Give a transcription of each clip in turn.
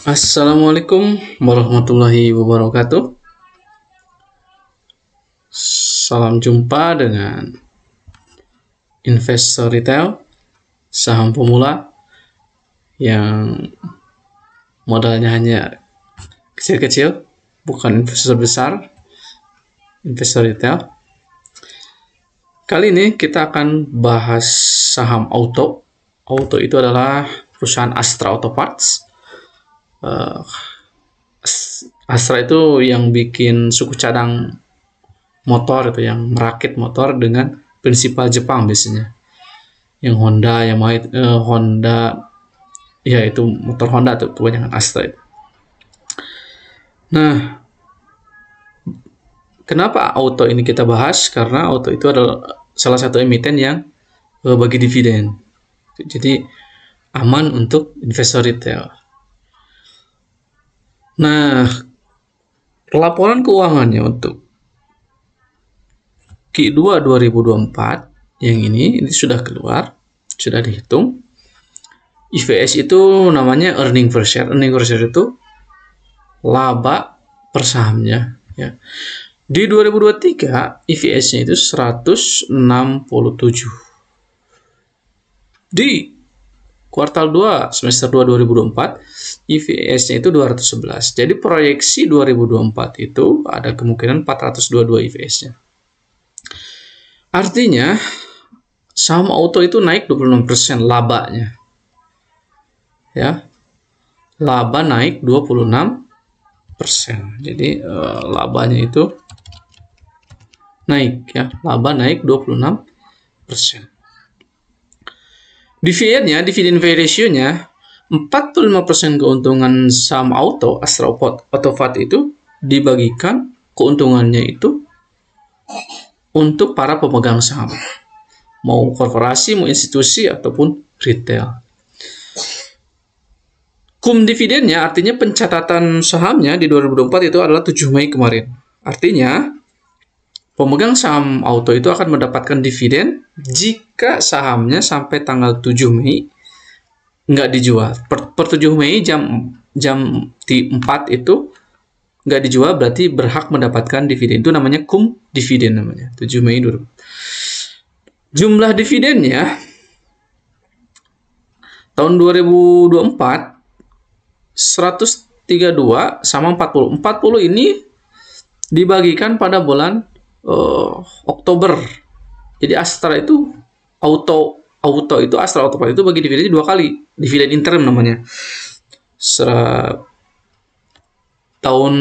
Assalamualaikum warahmatullahi wabarakatuh. Salam jumpa dengan investor retail, saham pemula yang modalnya hanya kecil-kecil, bukan investor besar, investor retail. Kali ini kita akan bahas saham Auto. Auto itu adalah perusahaan Astra Auto Parts. Astra itu yang bikin suku cadang motor, itu yang merakit motor dengan prinsipal Jepang biasanya. Yang Honda, yang Honda, ya itu motor Honda tuh kebanyakan Astra itu. Nah, kenapa Auto ini kita bahas? Karena Auto itu adalah salah satu emiten yang bagi dividen. Jadi aman untuk investor retail. Nah, laporan keuangannya untuk Q2 2024 yang ini sudah keluar, sudah dihitung. EPS itu namanya earning per share. Earning per share itu laba per sahamnya, ya. Di 2023 EPS-nya itu 167. Di kuartal 2 semester 2 2024 EPS-nya itu 211. Jadi proyeksi 2024 itu ada kemungkinan 422 EPS-nya. Artinya saham Auto itu naik 26% labanya. Ya. Laba naik 26%. Jadi labanya itu naik, ya. Laba naik 26%. Dividennya, dividen pay ratio-nya 45% keuntungan saham Auto, Astra Autopart itu dibagikan keuntungannya itu untuk para pemegang saham. Mau korporasi, mau institusi, ataupun retail. Cum dividennya artinya pencatatan sahamnya di 2024 itu adalah 7 Mei kemarin. Artinya pemegang saham Auto itu akan mendapatkan dividen jika sahamnya sampai tanggal 7 Mei nggak dijual. Per 7 Mei jam 4 itu nggak dijual, berarti berhak mendapatkan dividen. Itu namanya cum dividen namanya. 7 Mei dulu. Jumlah dividennya tahun 2024 132 sama 40. 40 ini dibagikan pada bulan Oktober. Jadi Astra itu Auto itu Astra Autopart itu bagi dividen 2 kali. Dividen interim namanya. Tahun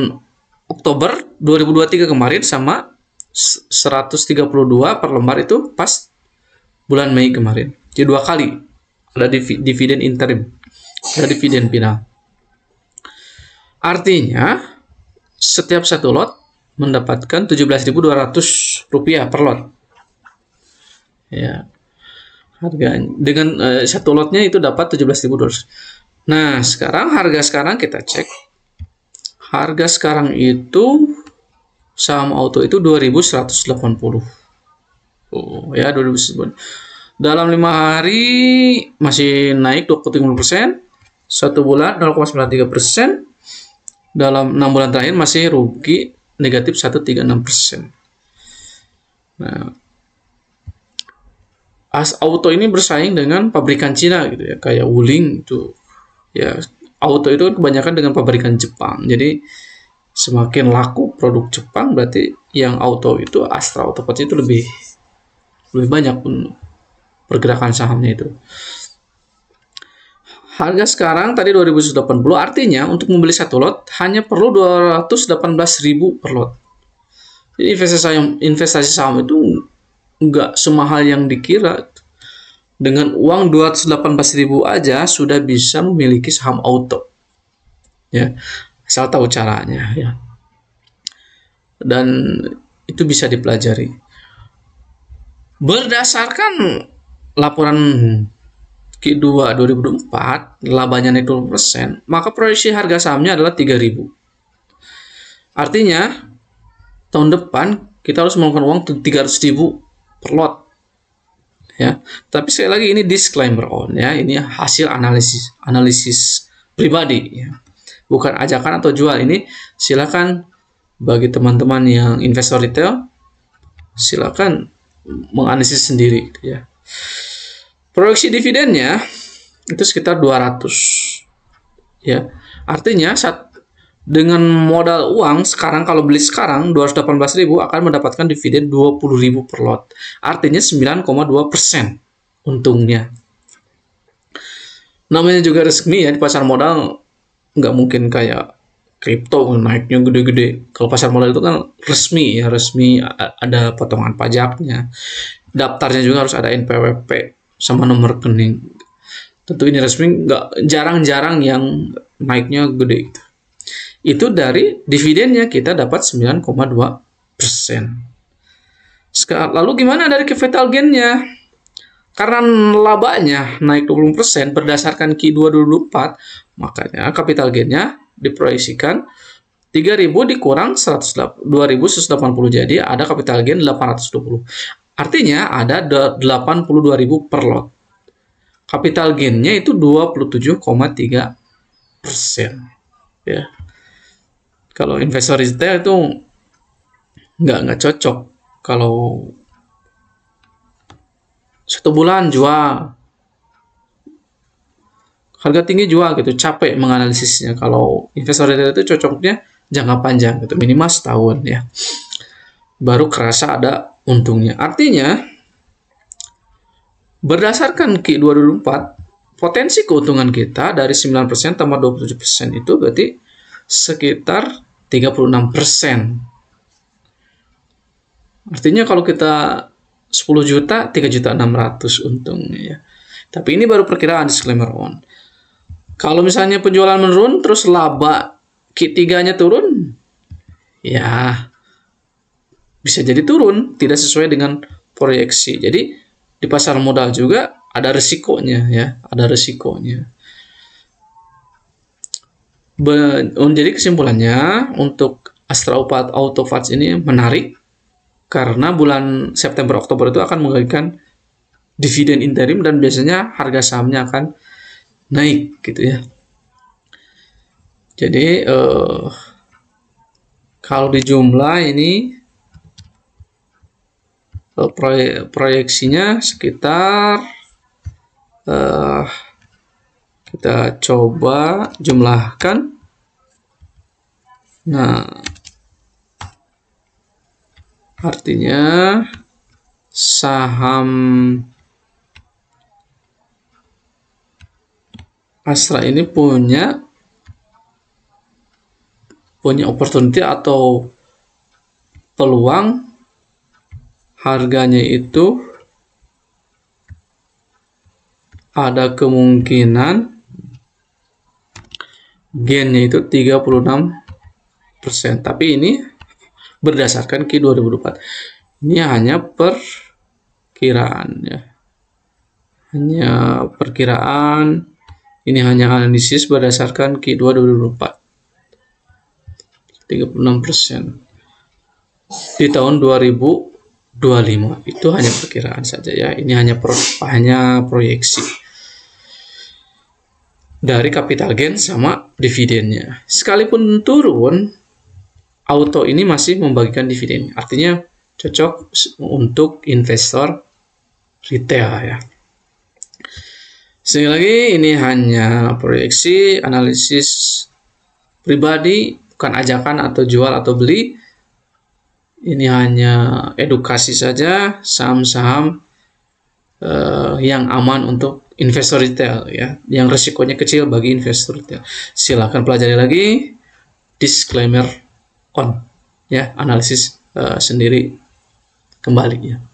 Oktober 2023 kemarin sama 132 per lembar itu pas bulan Mei kemarin. Jadi 2 kali ada dividen interim, ada dividen final. Artinya setiap satu lot mendapatkan Rp17.200 per lot. Ya. Harganya dengan satu lotnya itu dapat 17.200. Nah, harga sekarang kita cek. Harga sekarang itu saham Auto itu 2.180. Oh, ya 2.180. Dalam 5 hari masih naik 25%. 1 bulan 0,93%. Dalam 6 bulan terakhir masih rugi negatif 136%. Nah, Auto ini bersaing dengan pabrikan Cina gitu ya, kayak Wuling itu. Ya, Auto itu kan kebanyakan dengan pabrikan Jepang. Jadi semakin laku produk Jepang, berarti yang Auto itu Astra Autopart itu lebih banyak pun pergerakan sahamnya itu. Harga sekarang tadi 2.180, artinya untuk membeli satu lot hanya perlu 218.000 per lot. Jadi investasi saham itu nggak semahal yang dikira. Dengan uang 218.000 aja sudah bisa memiliki saham Auto. Ya, asal tahu caranya ya. Dan itu bisa dipelajari. Berdasarkan laporan Q2 2024, labanya naik 20%, maka proyeksi harga sahamnya adalah 3.000. Artinya tahun depan kita harus melakukan uang 300.000 per lot. Ya, tapi sekali lagi ini disclaimer ya, ini hasil analisis pribadi ya. bukan ajakan atau jual. Ini silakan bagi teman-teman yang investor retail, silakan menganalisis sendiri gitu ya. Proyeksi dividennya itu sekitar 200 ya. Artinya dengan modal uang sekarang, kalau beli sekarang 218.000 akan mendapatkan dividen 20.000 per lot. Artinya 9,2% untungnya. Namanya juga resmi ya, di pasar modal nggak mungkin kayak kripto naiknya gede-gede. Kalau pasar modal itu kan resmi ya, resmi ada potongan pajaknya. Daftarnya juga harus ada NPWP sama nomor rekening. Tentu ini resmi, nggak, jarang-jarang yang naiknya gede gitu. Itu dari dividennya kita dapat 9,2%. Lalu gimana dari capital gain-nya? Karena labanya naik 20% berdasarkan Q2 2024, makanya capital gain-nya diproyeksikan 3.000 dikurang 2.180, jadi ada capital gain 820. Artinya ada 82.000 per lot. Capital gain-nya itu 27,3%. Ya. Kalau investor retail itu nggak cocok. Kalau 1 bulan jual, harga tinggi jual gitu, capek menganalisisnya. Kalau investor retail itu cocoknya jangka panjang gitu, minimal setahun ya, baru kerasa ada untungnya. Artinya berdasarkan Q2 2024, potensi keuntungan kita dari 9% tambah 27% itu berarti sekitar 36%. Artinya kalau kita 10 juta, 3.600.000 untungnya ya. Tapi ini baru perkiraan, disclaimer on. Kalau misalnya penjualan menurun, terus laba Q3-nya turun, ya bisa jadi turun, tidak sesuai dengan proyeksi. Jadi di pasar modal juga ada resikonya ya, ada resikonya. Jadi kesimpulannya untuk Astra Auto Parts ini menarik karena bulan September Oktober itu akan memberikan dividen interim dan biasanya harga sahamnya akan naik gitu ya. Jadi kalau di jumlah ini proyeksinya sekitar kita coba jumlahkan. Nah, artinya saham Astra ini punya opportunity atau peluang harganya itu ada kemungkinan gainnya itu 36%. Tapi ini berdasarkan Q2 2024. Ini hanya perkiraan ya. Hanya perkiraan. Ini hanya analisis berdasarkan Q2 2024. 36% di tahun 2025 itu hanya perkiraan saja ya. Ini hanya proyeksi dari capital gain sama dividennya. Sekalipun turun, auto ini masih membagikan dividen. Artinya cocok untuk investor retail ya. Sekali lagi, ini hanya proyeksi, analisis pribadi, bukan ajakan atau jual atau beli. Ini hanya edukasi saja, saham-saham yang aman untuk investor retail ya, yang resikonya kecil bagi investor retail. Silakan pelajari lagi, disclaimer on ya, analisis sendiri kembali ya.